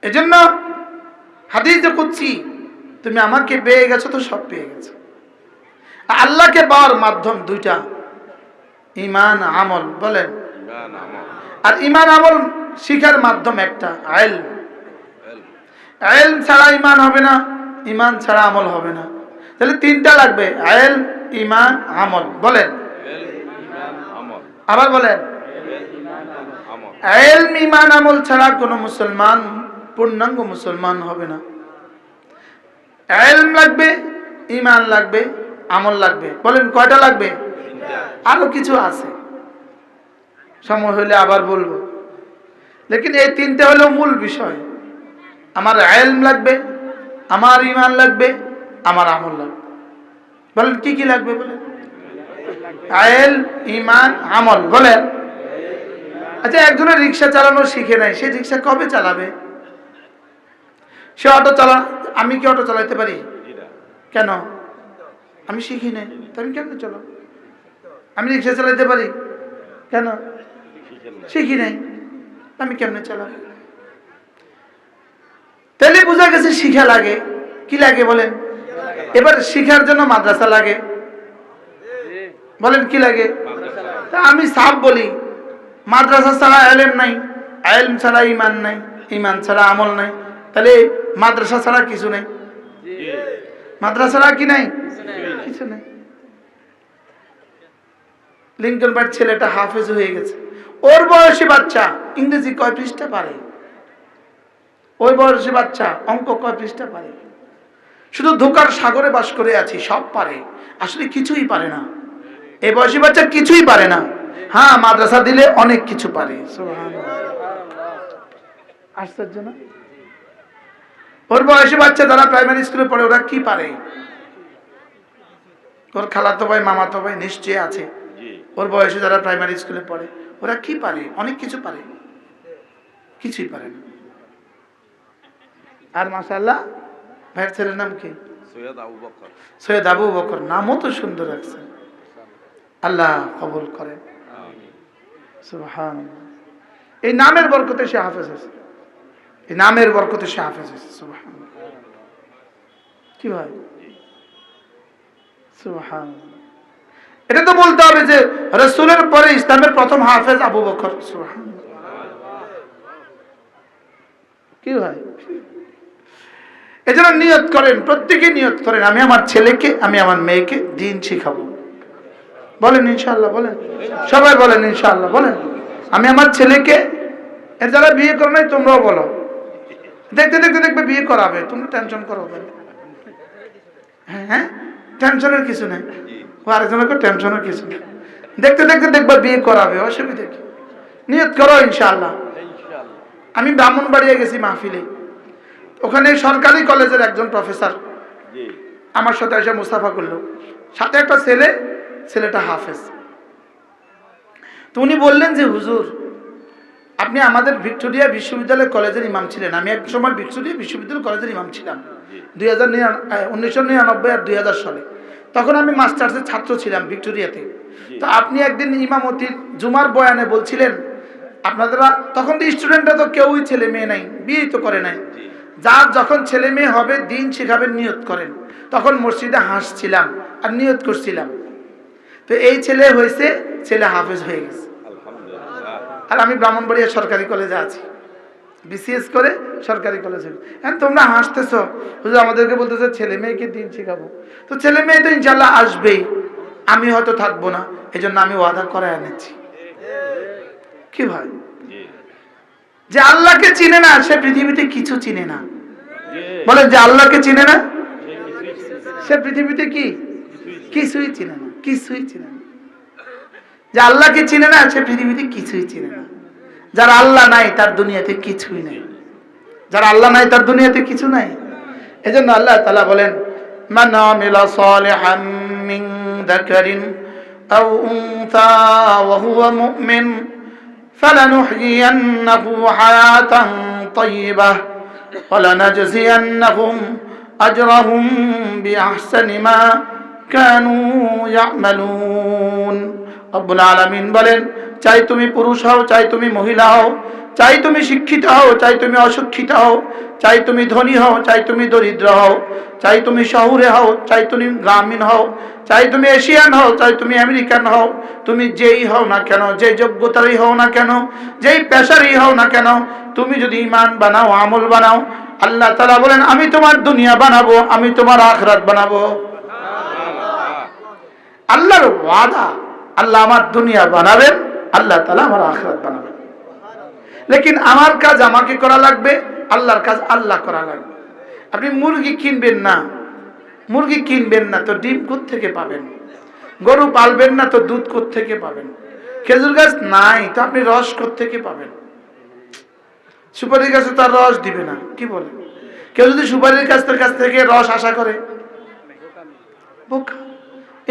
এজন্য হাদিসে কুদসি, তুমি আমাকে পেয়ে গেছো তো সব পেয়ে গেছো। আল্লাহকে পাওয়ার মাধ্যম দুইটা, ঈমান আমল। বলেন, আর ঈমান আমল শিখার মাধ্যম একটা ইলম। ইলম ছাড়া ঈমান হবে না, ঈমান ছাড়া আমল হবে না। তাহলে তিনটা লাগবে, ইলম, ঈমান, আমল। বলেন, আবার বলেন, ইলম, ঈমান, আমল ছাড়া কোনো মুসলমান পূর্ণাঙ্গ মুসলমান হবে না। ইলম লাগবে, ঈমান লাগবে, আমল লাগবে। বলেন কয়টা লাগবে? আরো কিছু আছে, সময় হলে আবার বলবো। লেকিন এই তিনটে হলো মূল বিষয়। আমার ইলম লাগবে, আমার ঈমান লাগবে, আমার আমল লাগবে। বলেন কি কি লাগবে? বলেন, ইলম, ঈমান, আমল। বলেন, আচ্ছা একজনের রিক্সা চালানো শিখে নাই, সে রিক্সা কবে চালাবে? সে অটো চালা, আমি কি অটো চালাতে পারি? কেন? আমি শিখি নাই, তো আমি কেমনে চালাবো? আমি রিক্সা চালাতে পারি, কেন? শিখি নাই, আমি কেমনে চালাবো? তাহলে বোঝা গেছে শিখা লাগে। কি লাগে? বলেন। এবার শিখার জন্য মাদ্রাসা লাগে। বলেন কি লাগে? তা আমি সাফ বলি, মাদ্রাসা ছাড়া ইলম নাই, ইলম ছাড়া ঈমান নাই, ঈমান ছাড়া আমল নাই। তাহলে মাদ্রাসা ছাড়া কিছু নাই। মাদ্রাসা ছাড়া কি নাই? কিছু নাই। লিংকন পার্ক ছেলেটা হাফেজ হয়ে গেছে, ওর বয়সী বাচ্চা ইংরেজি কয় পৃষ্ঠা পারে? ওই বয়সী বাচ্চা অঙ্ক কয় পৃষ্ঠা পারে? শুধু ধোকার সাগরে বাস করে আছি, সব পারে, আসলে কিছুই পারে না। এই বয়সী বাচ্চা কিছুই পারে না। হ্যাঁ, মাদ্রাসা দিলে অনেক কিছু পারে। আশ্চর্য না? ওর বয়সী বাচ্চা যারা প্রাইমারি স্কুলে পড়ে, ওরা কি পারে? ওর খালাতো ভাই, মামাতো ভাই নিশ্চয়ই আছে, ওর বয়সে যারা প্রাইমারি স্কুলে পড়ে, ওরা কি পারে? অনেক কিছু পারে, কিছুই পারে না। আর মাশাআল্লাহ, ভাইয়ের ছেলের নাম কি? সৈয়দ আবু বকর। নামও তো সুন্দর রাখছেন, আল্লাহ কবুল করেন। সুবহানাল্লাহ। এই নামের বরকতে সে হাফেজ হয়েছে, এই নামের বরকতে সে হাফেজ হয়েছে। সুবহানাল্লাহ। কি ভাই? সুবহানাল্লাহ। এটা তো বলতে হবে যে রাসূলের পরে ইসলামের প্রথম হাফেজ আবু বকর। সুবহানাল্লাহ। কি ভাই? এজন্য নিয়ত করেন, প্রত্যেকে নিয়ত করেন, আমি আমার ছেলেকে, আমি আমার মেয়েকে দ্বীন শিখাবো। বলেন ইনশাআল্লাহ। বলেন, সবাই বলেন ইনশাআল্লাহ। বলেন, আমি আমার ছেলেকে, এর যারা বিয়ে করো নাই তোমরাও বলো, দেখতে দেখতে দেখবে বিয়ে করাবে, তোমরা টেনশন করো। হ্যাঁ, টেনশনের কিছু নেই। ও আরেকজনকে টেনশনের কিছু নেই, দেখতে দেখতে দেখবে বিয়ে করাবে, অসুবিধা কি? নিয়ত করো ইনশাআল্লাহ। আমি ব্রাহ্মণবাড়িয়া গেছি মাহফিলে, ওখানে সরকারি কলেজের একজন প্রফেসর আমার সাথে এসে মুস্তাফা করলো, সাথে একটা ছেলে, ছেলেটা হাফেজ। তো উনি বললেন যে হুজুর, আপনি আমাদের ভিক্টোরিয়া বিশ্ববিদ্যালয় কলেজের ইমাম ছিলেন। আমি এক সময় ভিক্টোরিয়া বিশ্ববিদ্যালয় কলেজের ইমাম ছিলাম 1999 আর 2000 সালে। তখন আমি মাস্টার্সের ছাত্র ছিলাম ভিক্টোরিয়াতে। তো আপনি একদিন ইমামতির জুমার বয়ানে বলছিলেন, আপনারা তখন তো স্টুডেন্টরা তো কেউই ছেলে মেয়ে নাই, বিয়েই তো করে নাই, যার যখন ছেলে মেয়ে হবে দিন শেখাবেন নিয়ত করেন। তখন মসজিদে হাসছিলাম আর নিয়ত করছিলাম। তো এই ছেলে হয়েছে, ছেলে হাফেজ হয়ে গেছে। আর আমি ব্রাহ্মণবাড়িয়া সরকারি কলেজে আছি, বিসিএস করে সরকারি কলেজে। হ্যাঁ, তোমরা হাসতেছো, হুজুর আমাদেরকে বলতেছে ছেলে মেয়েকে দিন শেখাবো। তো ছেলে মেয়ে তো ইনশাল্লাহ আসবেই, আমি হয়তো থাকবো না, এই জন্য আমি ওয়াদা করে এনেছি। কি ভাই? যে আল্লাহকে চিনে না, সে পৃথিবীতে কিছু চিনে না। বলে, যে আল্লাহকে চিনে না, সে পৃথিবীতে কি কিছুই চিনে না, কিছুই চিনে না। যে আল্লাহকে চিনে না, সে পৃথিবীতে কিছুই চিনে না। যার আল্লাহ নাই, তার দুনিয়াতে কিছুই নাই। যার আল্লাহ নাই, তার দুনিয়াতে কিছু নাই। এজন্য আল্লাহ তাআলা বলেন, মান আমিলা সালিহাম মিন যাকারিন আও উনসা ওয়া হুয়া মুমিন ফালানুহয়িয়ান্নাহু হায়াতান তাইয়্যিবাহ ওয়া লানাজজিয়ান্নাহুম আজরাহুম বিআহসানি মা কানু ইয়ামালুন। রব্বুল আলামিন বলেন, চাই তুমি পুরুষ হও, চাই তুমি মহিলা হও, চাই তুমি শিক্ষিত হও, চাই তুমি অশিক্ষিত হও, চাই তুমি ধনী হও, চাই তুমি দরিদ্র হও, চাই তুমি শহরে হও, চাই তুমি গ্রামীণ হও, চাই তুমি এশিয়ান হও, চাই তুমি আমেরিকান হও, তুমি যেই হও না কেন, যে যোগ্যতারই হও না কেন, যেই পেশারই হও না কেন, তুমি যদি ঈমান বানাও, আমল বানাও, আল্লাহ তাআলা বলেন আমি তোমার দুনিয়া বানাবো, আমি তোমার আখিরাত বানাবো। আল্লাহর ওয়াদা, আল্লাহ আমার দুনিয়া বানাবেন, আল্লাহ তাআলা আমার আখিরাত বানাবেন। লেকিন আমার কাজ আমাকে করা লাগবে, আল্লাহর কাজ আল্লাহ করা লাগবে। আপনি মুরগি কিনবেন না, মুরগি কিনবেন না তো ডিম কোত্থেকে পাবেন? গরু পালবেন না তো দুধ কোত্থেকে পাবেন? খেজুর গাছ নাই তো আপনি রস কোত্থেকে পাবেন? সুপারি গাছে তার রস দিবে না, কি বলে? কেউ যদি সুপারির গাছের কাছ থেকে রস আশা করে, বোকা।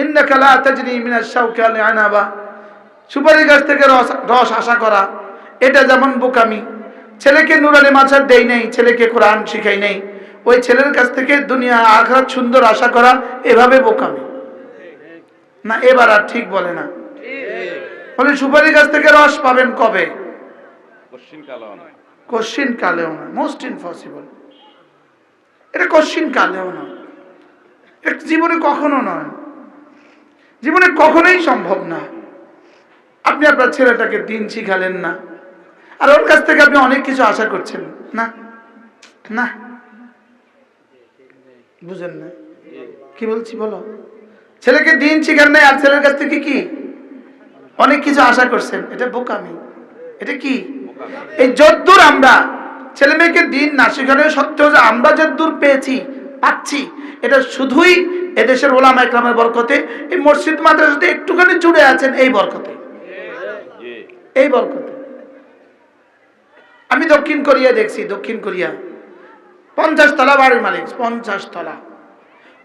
ইন্নাকা লা তাজরি মিনাশ শাওকি আল আনাবা, সুপারি গাছ থেকে রস আশা করা এটা যেমন বোকামি। ছেলেকে নুরানি মাছার দেই নাই, ছেলেকে কোরআন শিখাই নাই, ওই ছেলের কাছ থেকে দুনিয়া আখিরাত সুন্দর আশা করা এভাবে বোকামি না? এবার আর ঠিক বলে না, বলে সুপারি গাছ থেকে রস পাবেন কবে? কোশ্চিন কালেও না, মোস্ট ইম্পসিবল। এটা কোশ্চিন কালেও না, এটা জীবনে কখনো নয়, জীবনে কখনোই সম্ভব না। আপনি আপনার ছেলেটাকে দিন শিখালেন না, আর ওর কাছ থেকে আপনি অনেক কিছু আশা করছেন না। না, বুঝেন না কি বলছি? বলো, ছেলেকে দিন শিখান নাই আর ছেলের কাছ থেকে কি অনেক কিছু আশা করছেন, এটা বোকামি। এটা কি? এই যদ্দূর আমরা ছেলে মেয়েকে দিন না শিখানো সত্ত্বেও যে আমরা যদ্দূর পাচ্ছি, এটা শুধুই এদেশের ওলামা ইকরামের বরকতে, এই মসজিদ মাদ্রাসাতে একটুখানি জুড়ে আছেন এই বরকতে, এই বরকতে। আমি দক্ষিণ কোরিয়া দেখছি, দক্ষিণ কোরিয়া 50 তলা বাড়ির মালিক, 50 তলা,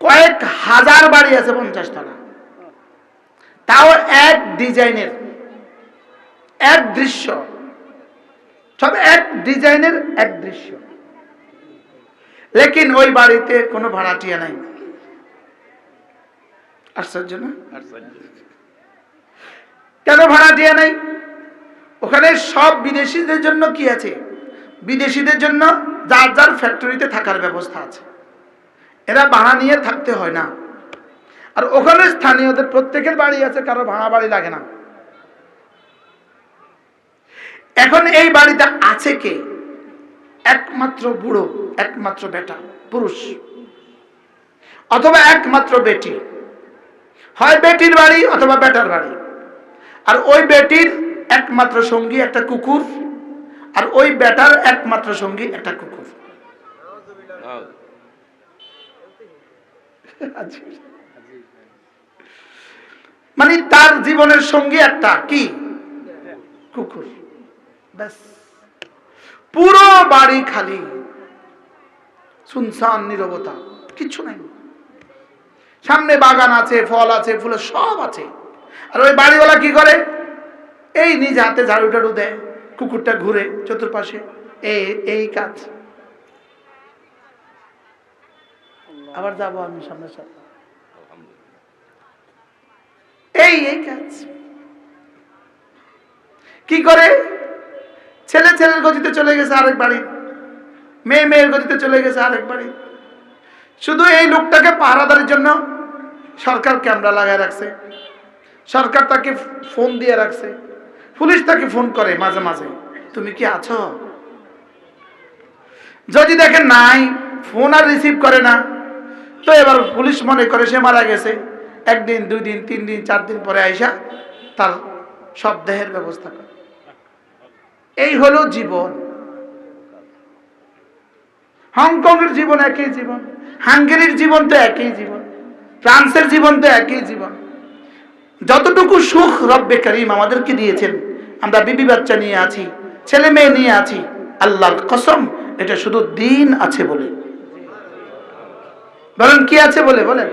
কয়েক হাজার বাড়ি আছে 50 তলা, তাও এক ডিজাইনের, এক দৃশ্য, সব এক ডিজাইনের, এক দৃশ্য। লেকিন ওই বাড়িতে কোনো ভাড়াটিয়া নাই। আশ্চর্য না? কেন ভাড়াটিয়া নাই? ওখানে সব বিদেশিদের জন্য কি আছে? বিদেশিদের জন্য যার যার ফ্যাক্টরিতে থাকার ব্যবস্থা আছে, এরা ভাড়া নিয়ে থাকতে হয় না। আর ওখানে স্থানীয়দের প্রত্যেকের বাড়ি আছে, কারো ভাড়া বাড়ি লাগে না। এখন এই বাড়িতে আছে কে? একমাত্র বুড়ো, একমাত্র বেটা পুরুষ, অথবা একমাত্র বেটি। হয় বেটির বাড়ি অথবা বেটার বাড়ি। আর ওই বেটির একমাত্র সঙ্গী একটা কুকুর, আর ওই বেটার একমাত্র সঙ্গী একটা কুকুর। মানে তার জীবনের সঙ্গী একটা কি? কুকুর। ব্যাস, পুরো বাড়ি খালি, সুনসান, নীরবতা, কিচ্ছু নাই। সামনে বাগান আছে, ফল আছে, ফুল সব আছে। আর ওই বাড়িওয়ালা কি করে? এই নিজ হাতে ঝাড়ু টাড়ু দেয়, কুকুরটা ঘুরে চতুর্পাশে, এই কাজ। আবার যাবো আমি সামনের সাথে, এই কাজ কি করে? ছেলে ছেলের গতিতে চলে গেছে আরেক বাড়ি, মেয়ে মেয়ের গতিতে চলে গেছে আরেক বাড়ি। শুধু এই লোকটাকে পাহারাদারের জন্য সরকার ক্যামেরা লাগায় রাখছে, সরকার তাকে ফোন দিয়ে রাখছে, পুলিশ তাকে ফোন করে মাঝে মাঝে, তুমি কি আছো? যদি দেখে নাই, ফোন আর রিসিভ করে না, তো এবার পুলিশ মনে করে সে মারা গেছে। 1 দিন 2 দিন 3 দিন 4 দিন পরে আইসা তার সব দেহের ব্যবস্থা করে। এই হলো জীবন। হংকংয়ের জীবন একই জীবন, হাঙ্গেরির জীবন তো একই জীবন, ফ্রান্সের জীবন তো একই জীবন। যতটুকু সুখ রব্বে করিম আমাদেরকে দিয়েছেন, আমরা বিবি বাচ্চা নিয়ে আছি, ছেলে মেয়ে নিয়ে আছি, আল্লাহর কসম এটা শুধু দিন আছে বলে। বলেন কি আছে বলে? বলেন।